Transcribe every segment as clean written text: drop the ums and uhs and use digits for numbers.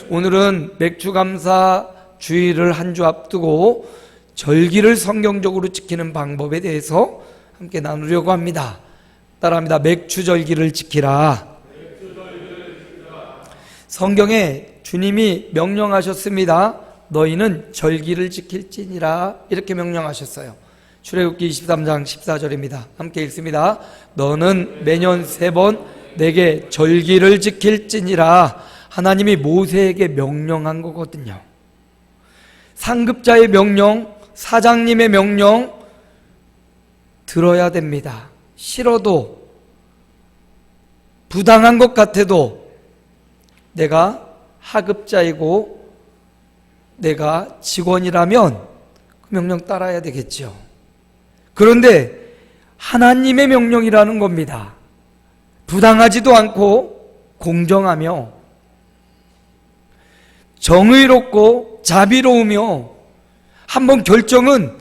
오늘은 맥주감사 주일을 한 주 앞두고 절기를 성경적으로 지키는 방법에 대해서 함께 나누려고 합니다. 따라합니다. 맥주절기를 지키라. 성경에 주님이 명령하셨습니다. 너희는 절기를 지킬지니라, 이렇게 명령하셨어요. 출애굽기 23장 14절입니다. 함께 읽습니다. 너는 매년 3번 내게 절기를 지킬지니라. 하나님이 모세에게 명령한 거거든요. 상급자의 명령, 사장님의 명령 들어야 됩니다. 싫어도, 부당한 것 같아도 내가 하급자이고 내가 직원이라면 그 명령 따라야 되겠죠. 그런데 하나님의 명령이라는 겁니다. 부당하지도 않고 공정하며 정의롭고 자비로우며 한번 결정은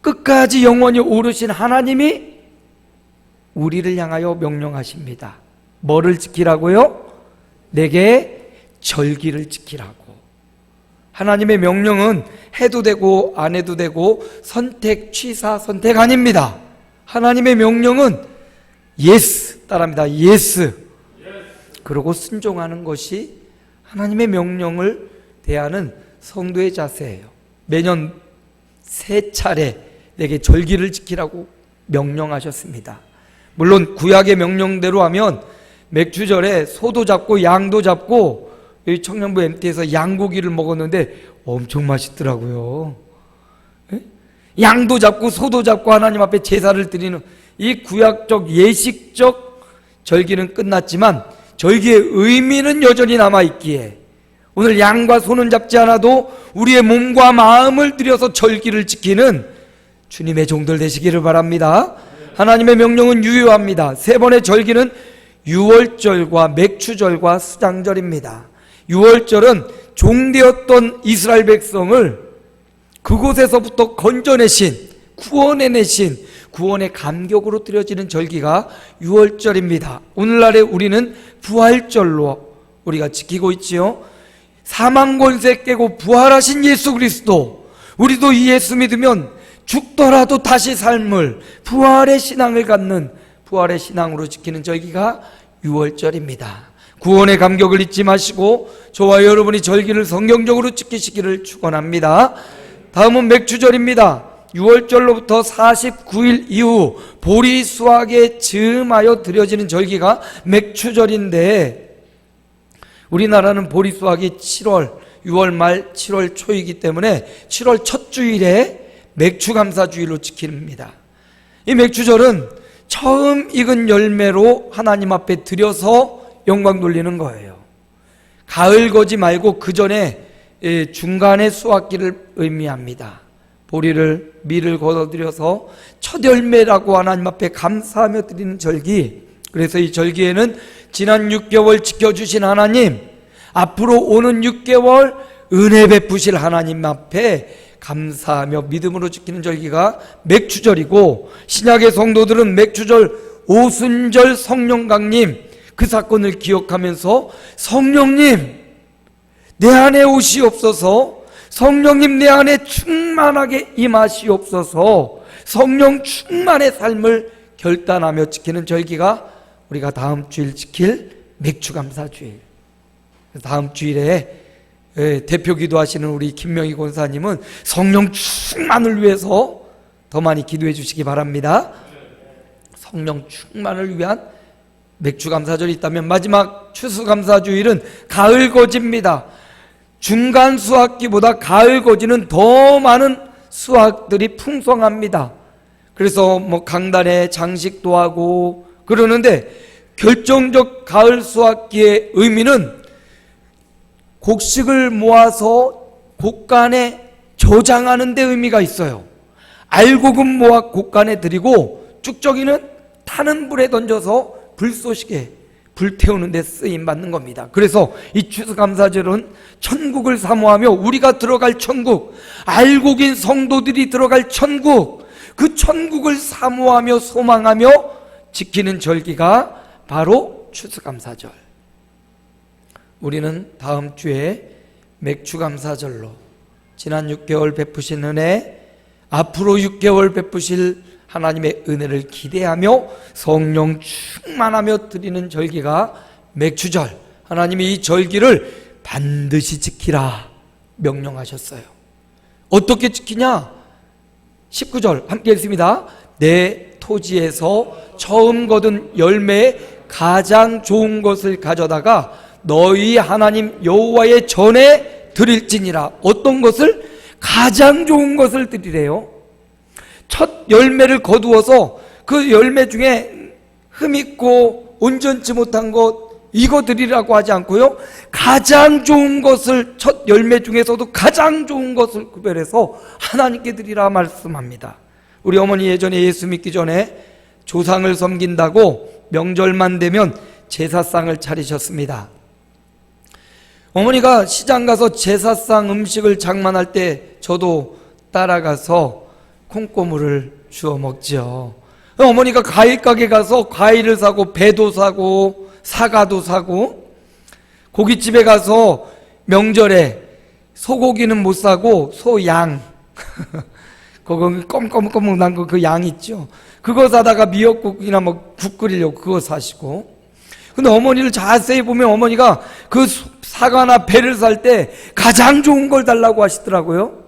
끝까지 영원히 오르신 하나님이 우리를 향하여 명령하십니다. 뭐를 지키라고요? 내게 절기를 지키라고. 하나님의 명령은 해도 되고 안 해도 되고 선택, 취사, 선택 아닙니다. 하나님의 명령은 예스, 따라합니다. 예스. 그리고 순종하는 것이 하나님의 명령을 대하는 성도의 자세예요. 매년 3차례 내게 절기를 지키라고 명령하셨습니다. 물론 구약의 명령대로 하면 맥주절에 소도 잡고 양도 잡고, 여기 청년부 MT에서 양고기를 먹었는데 엄청 맛있더라고요. 양도 잡고 소도 잡고 하나님 앞에 제사를 드리는 이 구약적 예식적 절기는 끝났지만 절기의 의미는 여전히 남아있기에 오늘 양과 소는 잡지 않아도 우리의 몸과 마음을 들여서 절기를 지키는 주님의 종들 되시기를 바랍니다. 하나님의 명령은 유효합니다. 3번의 절기는 유월절과 맥주절과 수장절입니다. 유월절은 종되었던 이스라엘 백성을 그곳에서부터 건져내신, 구원해내신 구원의 감격으로 드려지는 절기가 유월절입니다. 오늘날에 우리는 부활절로 우리가 지키고 있지요. 사망 권세 깨고 부활하신 예수 그리스도, 우리도 이 예수 믿으면 죽더라도 다시 삶을, 부활의 신앙을 갖는 부활의 신앙으로 지키는 절기가 유월절입니다. 구원의 감격을 잊지 마시고 저와 여러분이 절기를 성경적으로 지키시기를 축원합니다. 다음은 맥주절입니다. 6월절로부터 49일 이후 보리 수확에 즈음하여 드려지는 절기가 맥주절인데, 우리나라는 보리 수확이 6월 말 7월 초이기 때문에 7월 첫 주일에 맥주감사주일로 지킵니다. 이 맥주절은 처음 익은 열매로 하나님 앞에 드려서 영광 돌리는 거예요. 가을 거지 말고 그 전에 중간의 수확기를 의미합니다. 보리를, 밀을 거둬들여서 첫 열매라고 하나님 앞에 감사하며 드리는 절기. 그래서 이 절기에는 지난 6개월 지켜주신 하나님, 앞으로 오는 6개월 은혜 베푸실 하나님 앞에 감사하며 믿음으로 지키는 절기가 맥주절이고, 신약의 성도들은 맥주절 오순절 성령강림, 그 사건을 기억하면서 성령님 내 안에 오시옵소서, 성령님 내 안에 충만하게 임하시옵소서, 성령 충만의 삶을 결단하며 지키는 절기가 우리가 다음 주일 지킬 맥주감사주일. 다음 주일에 대표 기도하시는 우리 김명희 권사님은 성령 충만을 위해서 더 많이 기도해 주시기 바랍니다. 성령 충만을 위한 맥주감사절이 있다면 마지막 추수감사주일은 가을거지입니다. 중간 수확기보다 가을거지는 더 많은 수확들이 풍성합니다. 그래서 강단에 장식도 하고 그러는데, 결정적 가을 수확기의 의미는 곡식을 모아서 곡간에 저장하는 데 의미가 있어요. 알곡은 모아 곡간에 드리고 쭉저기는 타는 불에 던져서 불쏘시개, 불태우는 데 쓰임받는 겁니다. 그래서 이 추수감사절은 천국을 사모하며 우리가 들어갈 천국, 알곡인 성도들이 들어갈 천국, 그 천국을 사모하며 소망하며 지키는 절기가 바로 추수감사절. 우리는 다음 주에 맥추감사절로 지난 6개월 베푸신 은혜, 앞으로 6개월 베푸실 하나님의 은혜를 기대하며 성령 충만하며 드리는 절기가 맥추절. 하나님이 이 절기를 반드시 지키라 명령하셨어요. 어떻게 지키냐? 19절 함께 읽습니다. 내 토지에서 처음 거둔 열매에 가장 좋은 것을 가져다가 너희 하나님 여호와의 전에 드릴지니라. 어떤 것을? 가장 좋은 것을 드리래요. 첫 열매를 거두어서 그 열매 중에 흠있고 온전치 못한 것 이거 드리라고 하지 않고요, 가장 좋은 것을, 첫 열매 중에서도 가장 좋은 것을 구별해서 하나님께 드리라 말씀합니다. 우리 어머니 예전에 예수 믿기 전에 조상을 섬긴다고 명절만 되면 제사상을 차리셨습니다. 어머니가 시장 가서 제사상 음식을 장만할 때 저도 따라가서 콩고물을 주워 먹죠. 어머니가 과일 가게 가서 과일을 사고 배도 사고 사과도 사고, 고깃집에 가서 명절에 소고기는 못 사고 소양 그거 검검검 난 거 그 양 있죠. 그거 사다가 미역국이나 뭐 국 끓이려고 그거 사시고. 근데 어머니를 자세히 보면 어머니가 그 사과나 배를 살 때 가장 좋은 걸 달라고 하시더라고요.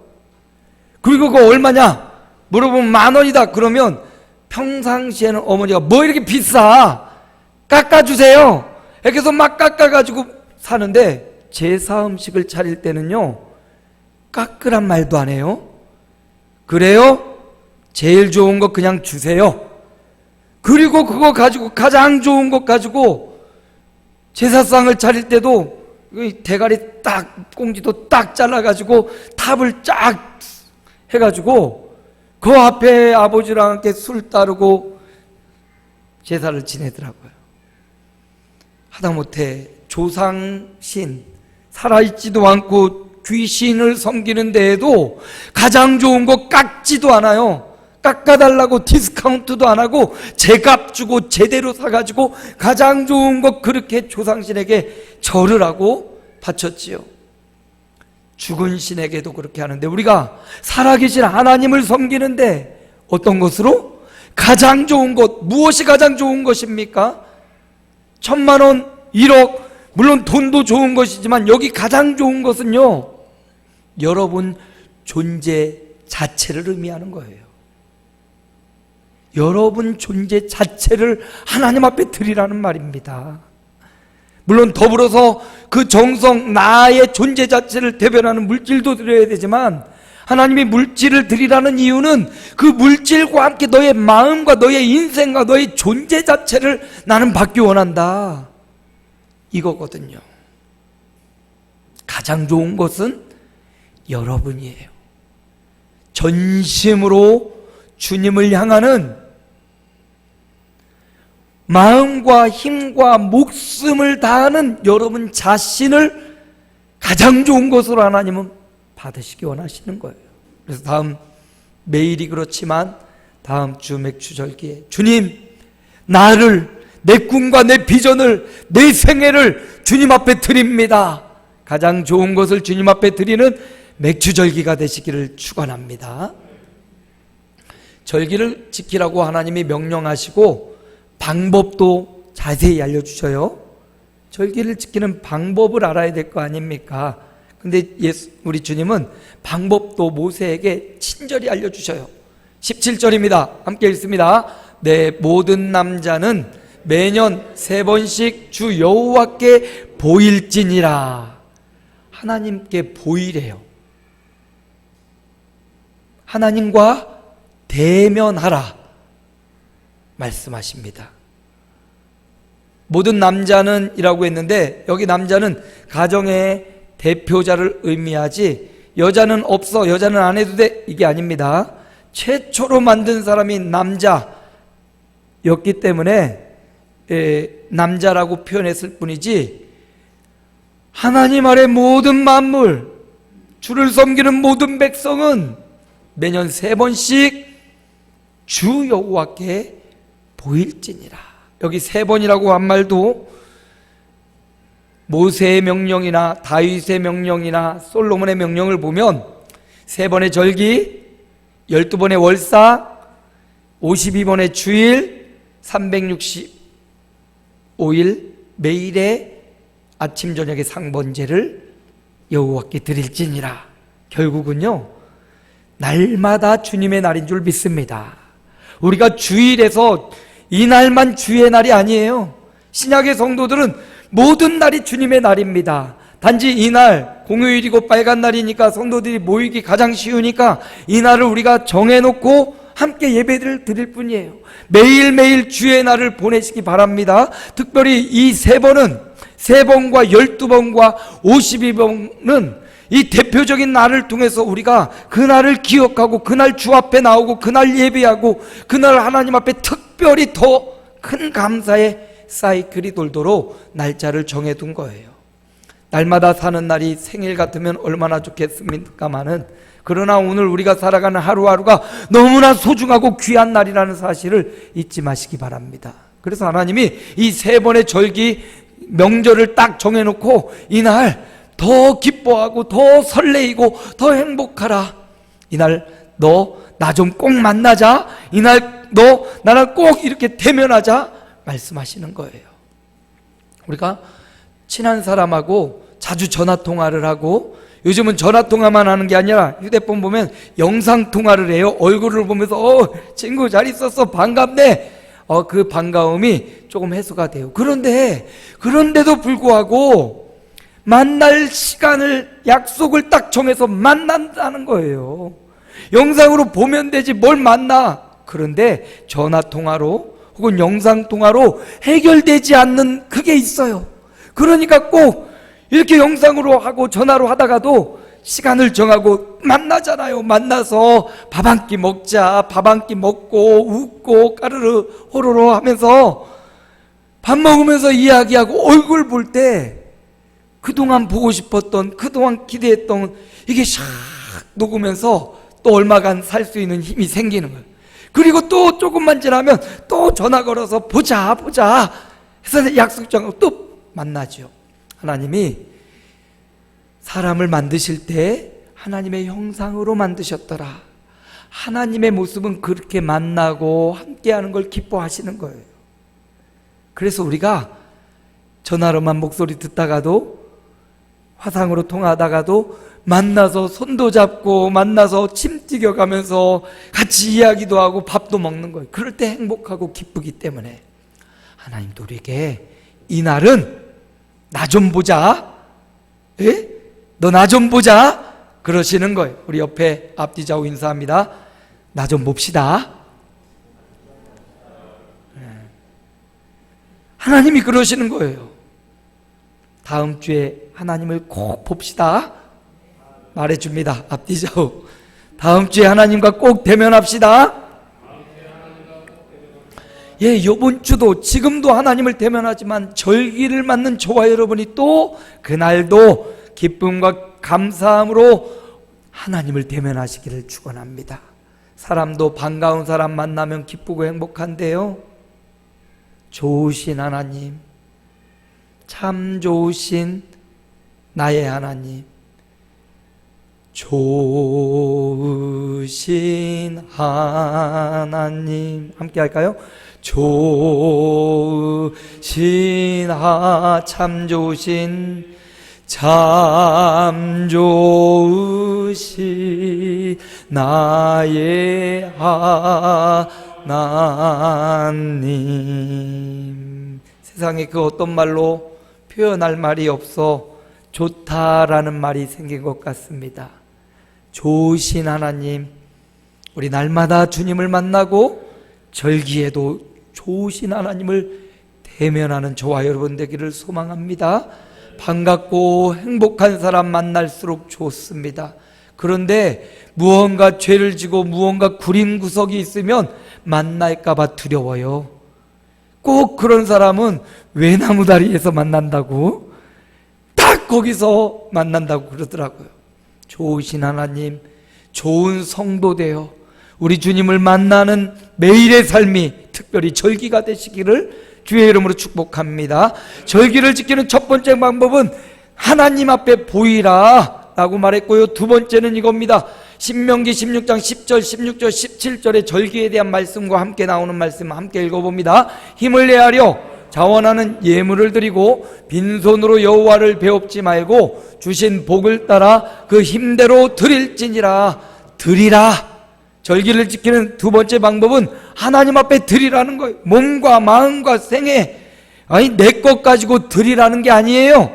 그리고 그거 얼마냐 물어보면 10,000원이다. 그러면 평상시에는 어머니가 뭐 이렇게 비싸? 깎아주세요. 이렇게 해서 막 깎아가지고 사는데 제사 음식을 차릴 때는요, 깎으란 말도 안 해요. 그래요? 제일 좋은 거 그냥 주세요. 그리고 그거 가지고 가장 좋은 것 가지고 제사상을 차릴 때도 대가리 딱 꽁지도 딱 잘라가지고 탑을 쫙 해가지고 그 앞에 아버지랑 함께 술 따르고 제사를 지내더라고요. 하다못해 조상신, 살아있지도 않고 귀신을 섬기는 데에도 가장 좋은 거 깎지도 않아요. 깎아달라고 디스카운트도 안 하고 제값 주고 제대로 사가지고 가장 좋은 거 그렇게 조상신에게 절을 하고 바쳤지요. 죽은 신에게도 그렇게 하는데 우리가 살아계신 하나님을 섬기는데 어떤 것으로? 가장 좋은 것. 무엇이 가장 좋은 것입니까? 1,000,000원, 1억, 물론 돈도 좋은 것이지만 여기 가장 좋은 것은요, 여러분 존재 자체를 의미하는 거예요. 여러분 존재 자체를 하나님 앞에 드리라는 말입니다. 물론 더불어서 그 정성, 나의 존재 자체를 대변하는 물질도 드려야 되지만 하나님이 물질을 드리라는 이유는 그 물질과 함께 너의 마음과 너의 인생과 너의 존재 자체를 나는 받기 원한다, 이거거든요. 가장 좋은 것은 여러분이에요. 전심으로 주님을 향하는 마음과 힘과 목숨을 다하는 여러분 자신을 가장 좋은 것으로 하나님은 받으시기 원하시는 거예요. 그래서 매일이 그렇지만 다음 주 맥추절기에 주님, 나를, 내 꿈과 내 비전을, 내 생애를 주님 앞에 드립니다. 가장 좋은 것을 주님 앞에 드리는 맥추절기가 되시기를 축원합니다. 절기를 지키라고 하나님이 명령하시고 방법도 자세히 알려주셔요. 절기를 지키는 방법을 알아야 될 거 아닙니까? 근데 우리 주님은 방법도 모세에게 친절히 알려주셔요. 17절입니다. 함께 읽습니다. 내 모든 남자는 매년 3번씩 주 여호와께 보일지니라. 하나님께 보이래요. 하나님과 대면하라 말씀하십니다. 모든 남자는 이라고 했는데 여기 남자는 가정의 대표자를 의미하지 여자는 없어, 여자는 안 해도 돼, 이게 아닙니다. 최초로 만든 사람이 남자였기 때문에 남자라고 표현했을 뿐이지 하나님 아래 모든 만물, 주를 섬기는 모든 백성은 매년 3번씩 주 여호와께 보일지니라. 여기 3번이라고 한 말도 모세의 명령이나 다윗의 명령이나 솔로몬의 명령을 보면 3번의 절기, 12번의 월사, 52번의 주일, 365일 매일의 아침 저녁의 상번제를 여호와께 드릴지니라. 결국은요, 날마다 주님의 날인 줄 믿습니다. 우리가 주일에서 이 날만 주의 날이 아니에요. 신약의 성도들은 모든 날이 주님의 날입니다. 단지 이날 공휴일이고 빨간 날이니까 성도들이 모이기 가장 쉬우니까 이 날을 우리가 정해놓고 함께 예배를 드릴 뿐이에요. 매일매일 주의 날을 보내시기 바랍니다. 특별히 이 3번과 12번과 52번은 이 대표적인 날을 통해서 우리가 그날을 기억하고 그날 주 앞에 나오고 그날 예배하고 그날 하나님 앞에 특별히 더 큰 감사의 사이클이 돌도록 날짜를 정해둔 거예요. 날마다 사는 날이 생일 같으면 얼마나 좋겠습니까마는, 그러나 오늘 우리가 살아가는 하루하루가 너무나 소중하고 귀한 날이라는 사실을 잊지 마시기 바랍니다. 그래서 하나님이 이 3번의 절기 명절을 딱 정해놓고 이날 더 기뻐하고 더 설레이고 더 행복하라. 이날 너 나 좀 꼭 만나자. 이날 너 나랑 꼭 이렇게 대면하자 말씀하시는 거예요. 우리가 친한 사람하고 자주 전화통화를 하고, 요즘은 전화통화만 하는 게 아니라 휴대폰 보면 영상통화를 해요. 얼굴을 보면서 친구 잘 있었어, 반갑네. 그 반가움이 조금 해소가 돼요. 그런데도 불구하고 만날 시간을, 약속을 딱 정해서 만난다는 거예요. 영상으로 보면 되지 뭘 만나. 그런데 전화통화로 혹은 영상통화로 해결되지 않는 그게 있어요. 그러니까 꼭 이렇게 영상으로 하고 전화로 하다가도 시간을 정하고 만나잖아요. 만나서 밥 한 끼 먹자. 밥 한 끼 먹고 웃고 까르르 호로로 하면서 밥 먹으면서 이야기하고 얼굴 볼 때 그동안 보고 싶었던, 그동안 기대했던 이게 샥 녹으면서 또 얼마간 살 수 있는 힘이 생기는 거예요. 그리고 또 조금만 지나면 또 전화 걸어서 보자 해서 약속 정하고 또 만나죠. 하나님이 사람을 만드실 때 하나님의 형상으로 만드셨더라. 하나님의 모습은 그렇게 만나고 함께하는 걸 기뻐하시는 거예요. 그래서 우리가 전화로만 목소리 듣다가도, 화상으로 통화하다가도 만나서 손도 잡고 만나서 침 튀겨가면서 같이 이야기도 하고 밥도 먹는 거예요. 그럴 때 행복하고 기쁘기 때문에 하나님도 우리에게 이 날은 나 좀 보자, 너 나 좀 보자 그러시는 거예요. 우리 옆에 앞뒤 좌우 인사합니다. 나 좀 봅시다. 하나님이 그러시는 거예요. 다음 주에 하나님을 꼭 봅시다 말해줍니다. 앞뒤 좌우. 다음 주에 하나님과 꼭 대면합시다. 예, 이번 주도 지금도 하나님을 대면하지만 절기를 맞는 저와 여러분이 또 그날도 기쁨과 감사함으로 하나님을 대면하시기를 축원합니다. 사람도 반가운 사람 만나면 기쁘고 행복한데요, 좋으신 하나님, 참 좋으신 나의 하나님, 좋으신 하나님, 함께 할까요? 참 좋으신 나의 하나님. 세상에 그 어떤 말로 표현할 말이 없어 좋다라는 말이 생긴 것 같습니다. 좋으신 하나님, 우리 날마다 주님을 만나고 절기에도 좋으신 하나님을 대면하는 저와 여러분 되기를 소망합니다. 반갑고 행복한 사람 만날수록 좋습니다. 그런데 무언가 죄를 지고 무언가 구린 구석이 있으면 만날까봐 두려워요. 꼭 그런 사람은 외나무다리에서 만난다고, 딱 거기서 만난다고 그러더라고요. 좋으신 하나님, 좋은 성도 되어 우리 주님을 만나는 매일의 삶이 특별히 절기가 되시기를 주의 이름으로 축복합니다. 절기를 지키는 첫 번째 방법은 하나님 앞에 보이라 라고 말했고요. 두 번째는 이겁니다. 신명기 16장 10절, 16절, 17절의 절기에 대한 말씀과 함께 나오는 말씀 함께 읽어봅니다. 힘을 내하려 자원하는 예물을 드리고 빈손으로 여호와를 배웁지 말고 주신 복을 따라 그 힘대로 드릴지니라. 드리라. 절기를 지키는 두 번째 방법은 하나님 앞에 드리라는 거예요. 몸과 마음과 생애, 아니 내 것 가지고 드리라는 게 아니에요.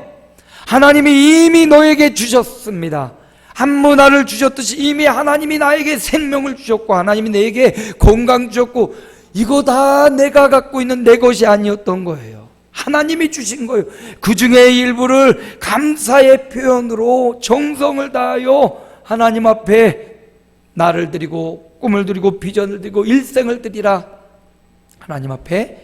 하나님이 이미 너에게 주셨습니다. 한 문화를 주셨듯이 이미 하나님이 나에게 생명을 주셨고 하나님이 내게 건강 주셨고 이거 다 내가 갖고 있는 내 것이 아니었던 거예요. 하나님이 주신 거예요. 그 중에 일부를 감사의 표현으로 정성을 다하여 하나님 앞에 나를 드리고 꿈을 드리고 비전을 드리고 일생을 드리라. 하나님 앞에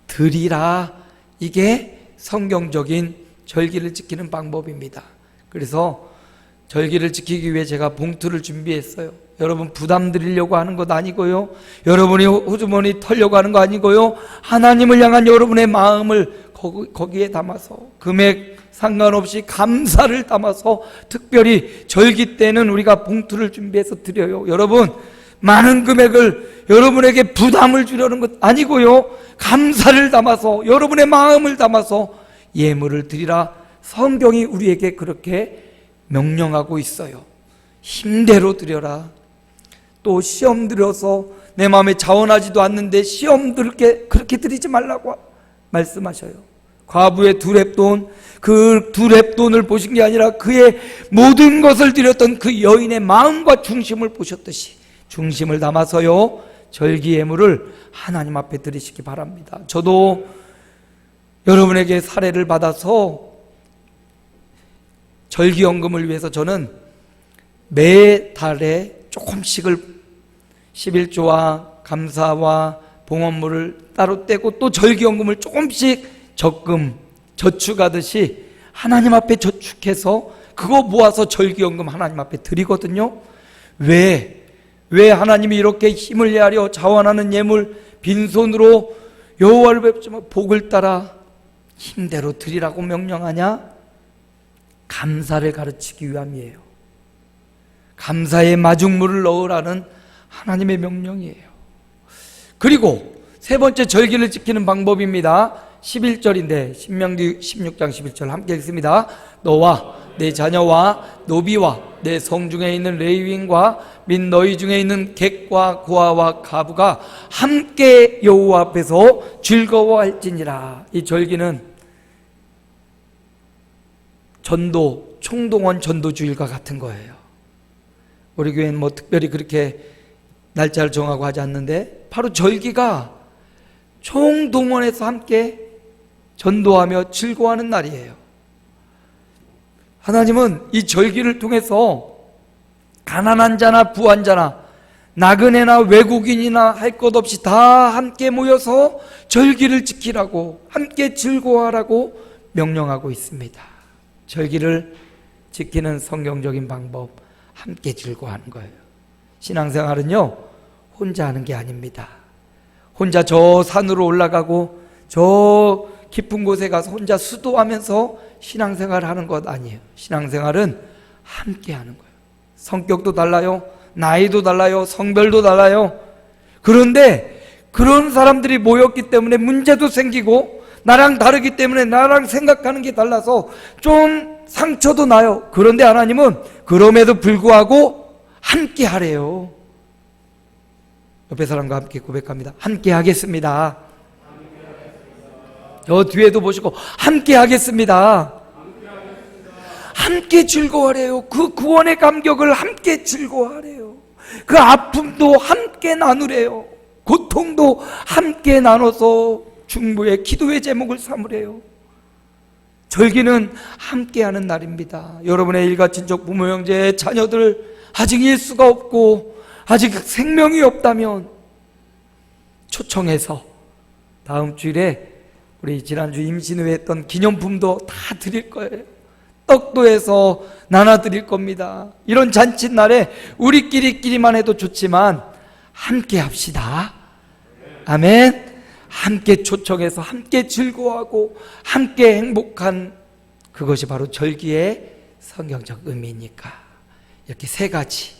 드리라. 이게 성경적인 절기를 지키는 방법입니다. 그래서 절기를 지키기 위해 제가 봉투를 준비했어요. 여러분 부담 드리려고 하는 것 아니고요, 여러분이 호주머니 털려고 하는 거 아니고요, 하나님을 향한 여러분의 마음을 거기에 담아서 금액 상관없이 감사를 담아서 특별히 절기 때는 우리가 봉투를 준비해서 드려요. 여러분 많은 금액을 여러분에게 부담을 주려는 것 아니고요, 감사를 담아서 여러분의 마음을 담아서 예물을 드리라. 성경이 우리에게 그렇게 명령하고 있어요. 힘대로 드려라. 또 시험 들어서 내 마음에 자원하지도 않는데 시험 그렇게 드리지 말라고 말씀하셔요. 과부의 두렙돈, 그 두렙돈을 보신 게 아니라 그의 모든 것을 드렸던 그 여인의 마음과 중심을 보셨듯이 중심을 담아서요 절기 예물을 하나님 앞에 드리시기 바랍니다. 저도 여러분에게 사례를 받아서 절기연금을 위해서 저는 매달에 조금씩을 11조와 감사와 봉헌물을 따로 떼고 또 절기연금을 조금씩 적금 저축하듯이 하나님 앞에 저축해서 그거 모아서 절기연금 하나님 앞에 드리거든요. 왜 하나님이 이렇게 힘을 내하려 자원하는 예물 빈손으로 여호와를 뵙지만 복을 따라 힘대로 드리라고 명령하냐? 감사를 가르치기 위함이에요. 감사의 마중물을 넣으라는 하나님의 명령이에요. 그리고 세 번째 절기를 지키는 방법입니다. 11절인데 신명기 16장 11절 함께 읽습니다. 너와 내 자녀와 노비와 내 성중에 있는 레위인과 및 너희 중에 있는 객과 고아와 가부가 함께 여호와 앞에서 즐거워할지니라. 이 절기는 전도, 총동원 전도주일과 같은 거예요. 우리 교회는 뭐 특별히 그렇게 날짜를 정하고 하지 않는데 바로 절기가 총동원해서 함께 전도하며 즐거워하는 날이에요. 하나님은 이 절기를 통해서 가난한 자나 부한 자나 나그네나 외국인이나 할 것 없이 다 함께 모여서 절기를 지키라고 함께 즐거워하라고 명령하고 있습니다. 절기를 지키는 성경적인 방법, 함께 즐거워하는 거예요. 신앙생활은요 혼자 하는 게 아닙니다. 혼자 저 산으로 올라가고 저 깊은 곳에 가서 혼자 수도하면서 신앙생활을 하는 것 아니에요. 신앙생활은 함께 하는 거예요. 성격도 달라요, 나이도 달라요, 성별도 달라요. 그런데 그런 사람들이 모였기 때문에 문제도 생기고 나랑 다르기 때문에 나랑 생각하는 게 달라서 좀 상처도 나요. 그런데 하나님은 그럼에도 불구하고 함께 하래요. 옆에 사람과 함께 고백합니다. 함께 하겠습니다. 저 뒤에도 보시고 함께 하겠습니다. 함께 즐거워하래요. 그 구원의 감격을 함께 즐거워하래요. 그 아픔도 함께 나누래요. 고통도 함께 나눠서 중보의 기도의 제목을 삼으래요. 절기는 함께하는 날입니다. 여러분의 일가 친척 부모 형제 자녀들 아직 일수가 없고 아직 생명이 없다면 초청해서 다음 주일에 우리 지난주 임신회 했던 기념품도 다 드릴 거예요. 떡도 해서 나눠 드릴 겁니다. 이런 잔칫날에 우리끼리만 해도 좋지만 함께 합시다. 아멘. 함께 초청해서 함께 즐거워하고 함께 행복한 그것이 바로 절기의 성경적 의미니까. 이렇게 세 가지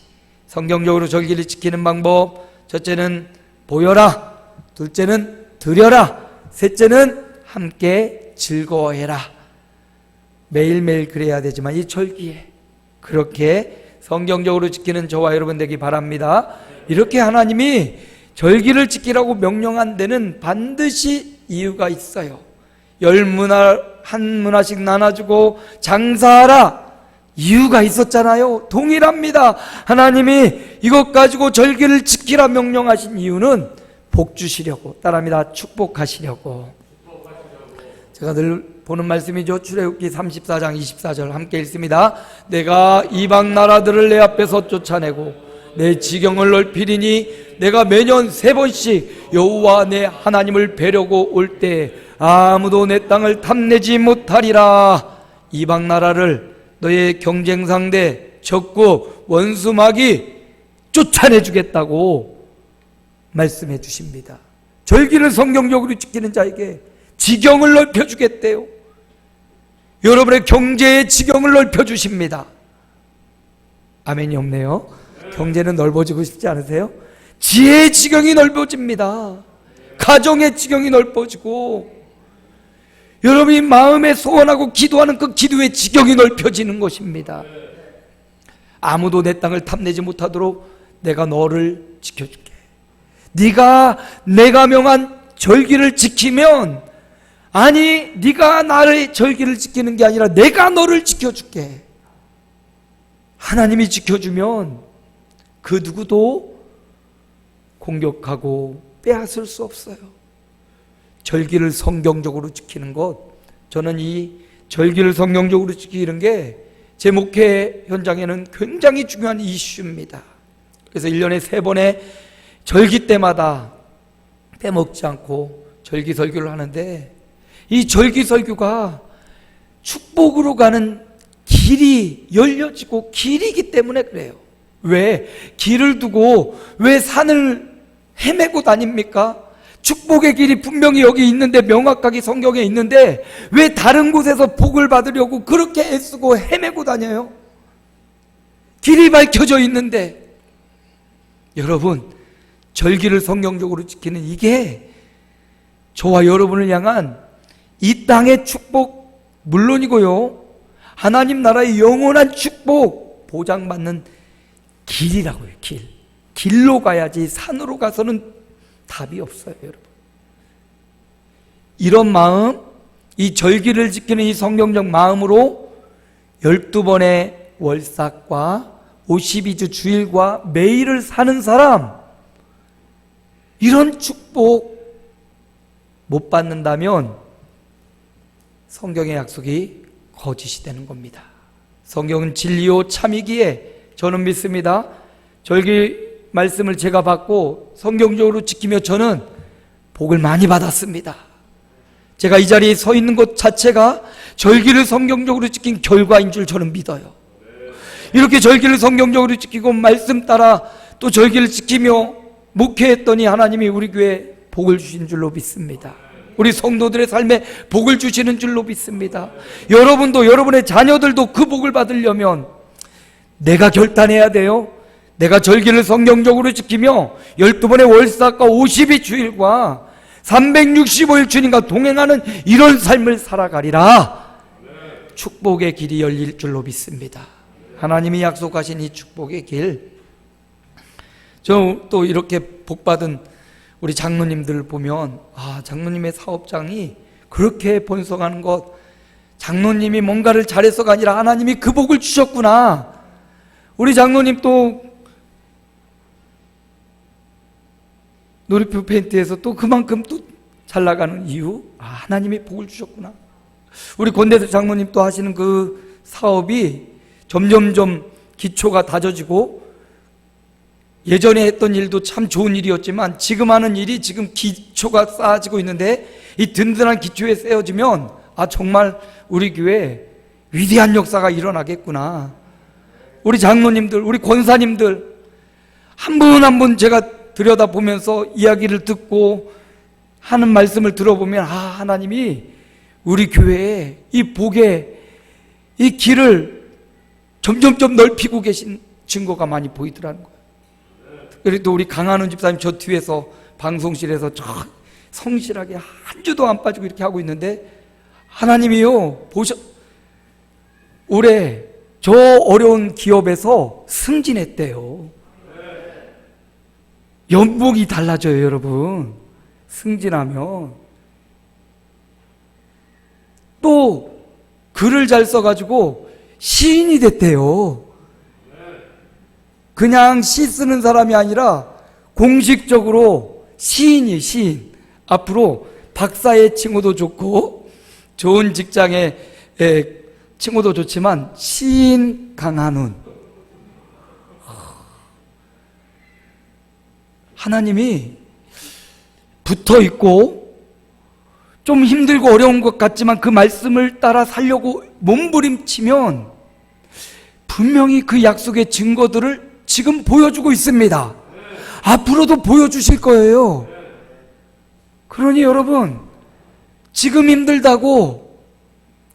성경적으로 절기를 지키는 방법, 첫째는 보여라, 둘째는 드려라, 셋째는 함께 즐거워해라. 매일매일 그래야 되지만 이 절기에 그렇게 성경적으로 지키는 저와 여러분 되기 바랍니다. 이렇게 하나님이 절기를 지키라고 명령한 데는 반드시 이유가 있어요. 10문화 한 문화씩 나눠주고 장사하라, 이유가 있었잖아요. 동일합니다. 하나님이 이것 가지고 절기를 지키라 명령하신 이유는 복 주시려고, 따라합니다, 축복하시려고. 제가 늘 보는 말씀이죠. 출애굽기 34장 24절 함께 읽습니다. 내가 이방 나라들을 내 앞에서 쫓아내고 내 지경을 넓히리니 내가 매년 3번씩 여호와 내 하나님을 뵈려고 올 때 아무도 내 땅을 탐내지 못하리라. 이방 나라를 너의 경쟁 상대, 적국, 원수 마귀 쫓아내 주겠다고 말씀해 주십니다. 절기를 성경적으로 지키는 자에게 지경을 넓혀 주겠대요. 여러분의 경제의 지경을 넓혀 주십니다. 아멘이 없네요. 경제는 넓어지고 싶지 않으세요? 지혜의 지경이 넓어집니다. 가정의 지경이 넓어지고 여러분이 마음에 소원하고 기도하는 그 기도의 지경이 넓혀지는 것입니다. 아무도 내 땅을 탐내지 못하도록 내가 너를 지켜줄게. 네가 내가 명한 절기를 지키면, 아니 네가 나의 절기를 지키는 게 아니라 내가 너를 지켜줄게. 하나님이 지켜주면 그 누구도 공격하고 빼앗을 수 없어요. 절기를 성경적으로 지키는 것, 저는 이 절기를 성경적으로 지키는 게 제 목회 현장에는 굉장히 중요한 이슈입니다. 그래서 1년에 3번의 절기 때마다 빼먹지 않고 절기 설교를 하는데, 이 절기 설교가 축복으로 가는 길이 열려지고 길이기 때문에 그래요. 왜? 길을 두고 왜 산을 헤매고 다닙니까? 축복의 길이 분명히 여기 있는데, 명확하게 성경에 있는데 왜 다른 곳에서 복을 받으려고 그렇게 애쓰고 헤매고 다녀요? 길이 밝혀져 있는데. 여러분, 절기를 성경적으로 지키는 이게 저와 여러분을 향한 이 땅의 축복 물론이고요, 하나님 나라의 영원한 축복 보장받는 길이라고요. 길로 가야지 산으로 가서는 답이 없어요. 여러분, 이런 마음, 이 절기를 지키는 이 성경적 마음으로 12번의 월삭과 52주 주일과 매일을 사는 사람, 이런 축복 못 받는다면 성경의 약속이 거짓이 되는 겁니다. 성경은 진리요 참이기에 저는 믿습니다. 절기 말씀을 제가 받고 성경적으로 지키며 저는 복을 많이 받았습니다. 제가 이 자리에 서 있는 것 자체가 절기를 성경적으로 지킨 결과인 줄 저는 믿어요. 이렇게 절기를 성경적으로 지키고 말씀 따라 또 절기를 지키며 목회했더니 하나님이 우리 교회에 복을 주신 줄로 믿습니다. 우리 성도들의 삶에 복을 주시는 줄로 믿습니다. 여러분도, 여러분의 자녀들도 그 복을 받으려면 내가 결단해야 돼요. 내가 절기를 성경적으로 지키며 12번의 월삭과 52주일과 365일 주님과 동행하는 이런 삶을 살아가리라. 축복의 길이 열릴 줄로 믿습니다. 하나님이 약속하신 이 축복의 길, 저 또 이렇게 복받은 우리 장로님들을 보면, 아, 장로님의 사업장이 그렇게 번성하는 것, 장로님이 뭔가를 잘해서가 아니라 하나님이 그 복을 주셨구나. 우리 장로님 또 놀이터 페인트에서 또 그만큼 또 잘 나가는 이유, 아, 하나님이 복을 주셨구나. 우리 권대수 장로님 또 하시는 그 사업이 점점점 기초가 다져지고, 예전에 했던 일도 참 좋은 일이었지만 지금 하는 일이 지금 기초가 쌓아지고 있는데, 이 든든한 기초에 세워지면 아, 정말 우리 교회에 위대한 역사가 일어나겠구나. 우리 장로님들, 우리 권사님들 한 분 한 분 제가 들여다보면서 이야기를 듣고 하는 말씀을 들어보면 하나님이 우리 교회에 이 복의 이 길을 점점점 넓히고 계신 증거가 많이 보이더라는 거예요. 그래도 우리 강한훈 집사님 저 뒤에서 방송실에서 저 성실하게 한 주도 안 빠지고 이렇게 하고 있는데, 하나님이요 올해 저 어려운 기업에서 승진했대요. 연봉이 달라져요, 여러분. 승진하면. 또 글을 잘 써가지고 시인이 됐대요. 그냥 시 쓰는 사람이 아니라 공식적으로 시인이 시인. 앞으로 박사의 칭호도 좋고 좋은 직장의 칭호도 좋지만 시인 강한훈. 하나님이 붙어 있고 좀 힘들고 어려운 것 같지만 그 말씀을 따라 살려고 몸부림치면 분명히 그 약속의 증거들을 지금 보여주고 있습니다. 앞으로도 보여주실 거예요. 그러니 여러분, 지금 힘들다고,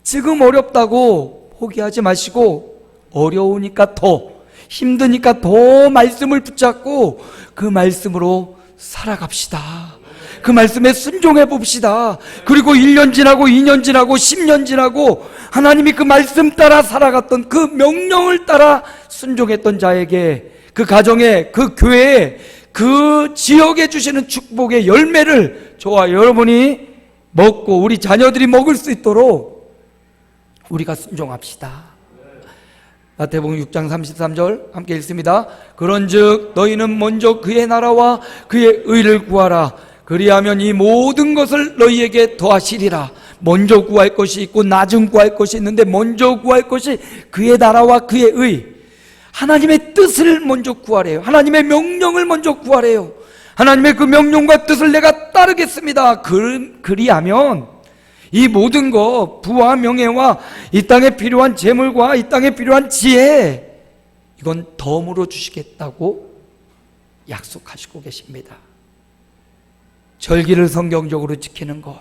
지금 어렵다고 포기하지 마시고, 어려우니까 더, 힘드니까 더 말씀을 붙잡고 그 말씀으로 살아갑시다. 그 말씀에 순종해 봅시다. 그리고 1년 지나고 2년 지나고 10년 지나고 하나님이 그 말씀 따라 살아갔던 그 명령을 따라 순종했던 자에게, 그 가정에, 그 교회에, 그 지역에 주시는 축복의 열매를 저와 여러분이 먹고 우리 자녀들이 먹을 수 있도록 우리가 순종합시다. 마태복음 6장 33절 함께 읽습니다. 그런즉 너희는 먼저 그의 나라와 그의 의를 구하라. 그리하면 이 모든 것을 너희에게 더하시리라. 먼저 구할 것이 있고 나중 구할 것이 있는데, 먼저 구할 것이 그의 나라와 그의 의, 하나님의 뜻을 먼저 구하래요. 하나님의 명령을 먼저 구하래요. 하나님의 그 명령과 뜻을 내가 따르겠습니다. 그리하면 이 모든 것, 부와 명예와 이 땅에 필요한 재물과 이 땅에 필요한 지혜, 이건 덤으로 주시겠다고 약속하시고 계십니다. 절기를 성경적으로 지키는 것,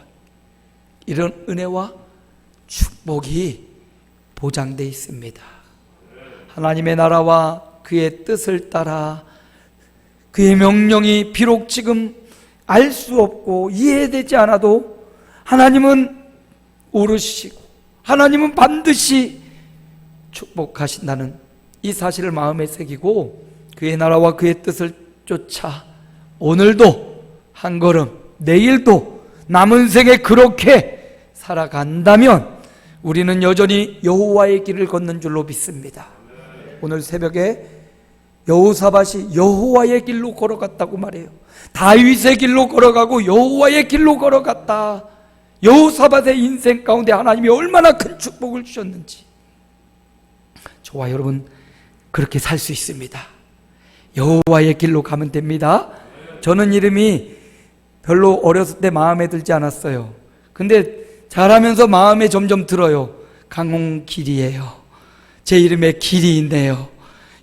이런 은혜와 축복이 보장되어 있습니다. 하나님의 나라와 그의 뜻을 따라, 그의 명령이 비록 지금 알 수 없고 이해되지 않아도 하나님은 오르시고 하나님은 반드시 축복하신다는 이 사실을 마음에 새기고 그의 나라와 그의 뜻을 쫓아 오늘도 한 걸음, 내일도 남은 생에 그렇게 살아간다면 우리는 여전히 여호와의 길을 걷는 줄로 믿습니다. 오늘 새벽에 여호사밧이 여호와의 길로 걸어갔다고 말해요. 다윗의 길로 걸어가고 여호와의 길로 걸어갔다. 여호사밧의 인생 가운데 하나님이 얼마나 큰 축복을 주셨는지 저와 여러분 그렇게 살 수 있습니다. 여호와의 길로 가면 됩니다. 저는 이름이 별로 어렸을 때 마음에 들지 않았어요. 근데 자라면서 마음에 점점 들어요. 강홍길이에요. 제 이름에 길이 있네요.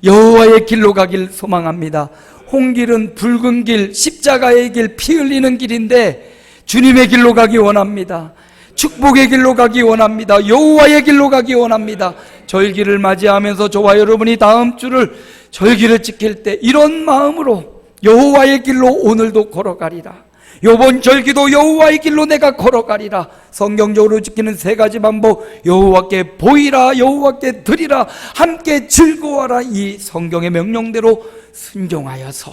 여호와의 길로 가길 소망합니다. 홍길은 붉은 길, 십자가의 길, 피 흘리는 길인데 주님의 길로 가기 원합니다. 축복의 길로 가기 원합니다. 여호와의 길로 가기 원합니다. 절기를 맞이하면서 저와 여러분이 다음 주를 절기를 지킬 때 이런 마음으로 여호와의 길로 오늘도 걸어가리라. 요번 절기도 여호와의 길로 내가 걸어가리라. 성경적으로 지키는 세 가지 방법, 여호와께 보이라, 여호와께 드리라, 함께 즐거워하라. 이 성경의 명령대로 순종하여서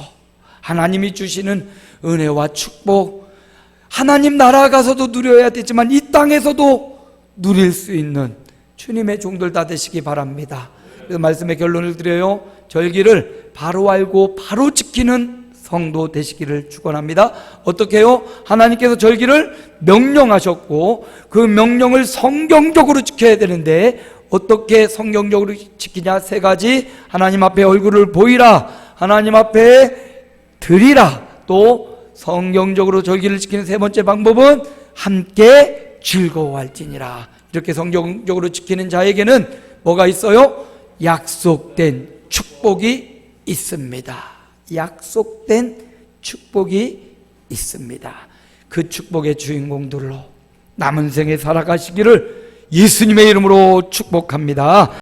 하나님이 주시는 은혜와 축복, 하나님 나라 가서도 누려야 되지만 이 땅에서도 누릴 수 있는 주님의 종들 다 되시기 바랍니다. 그래서 말씀의 결론을 드려요. 절기를 바로 알고 바로 지키는 성도 되시기를 축원합니다. 어떻게 해요? 하나님께서 절기를 명령하셨고 그 명령을 성경적으로 지켜야 되는데 어떻게 성경적으로 지키냐? 세 가지. 하나님 앞에 얼굴을 보이라, 하나님 앞에 드리라, 또 성경적으로 절기를 지키는 세 번째 방법은 함께 즐거워할지니라. 이렇게 성경적으로 지키는 자에게는 뭐가 있어요? 약속된 축복이 있습니다. 약속된 축복이 있습니다. 그 축복의 주인공들로 남은 생에 살아가시기를 예수님의 이름으로 축복합니다.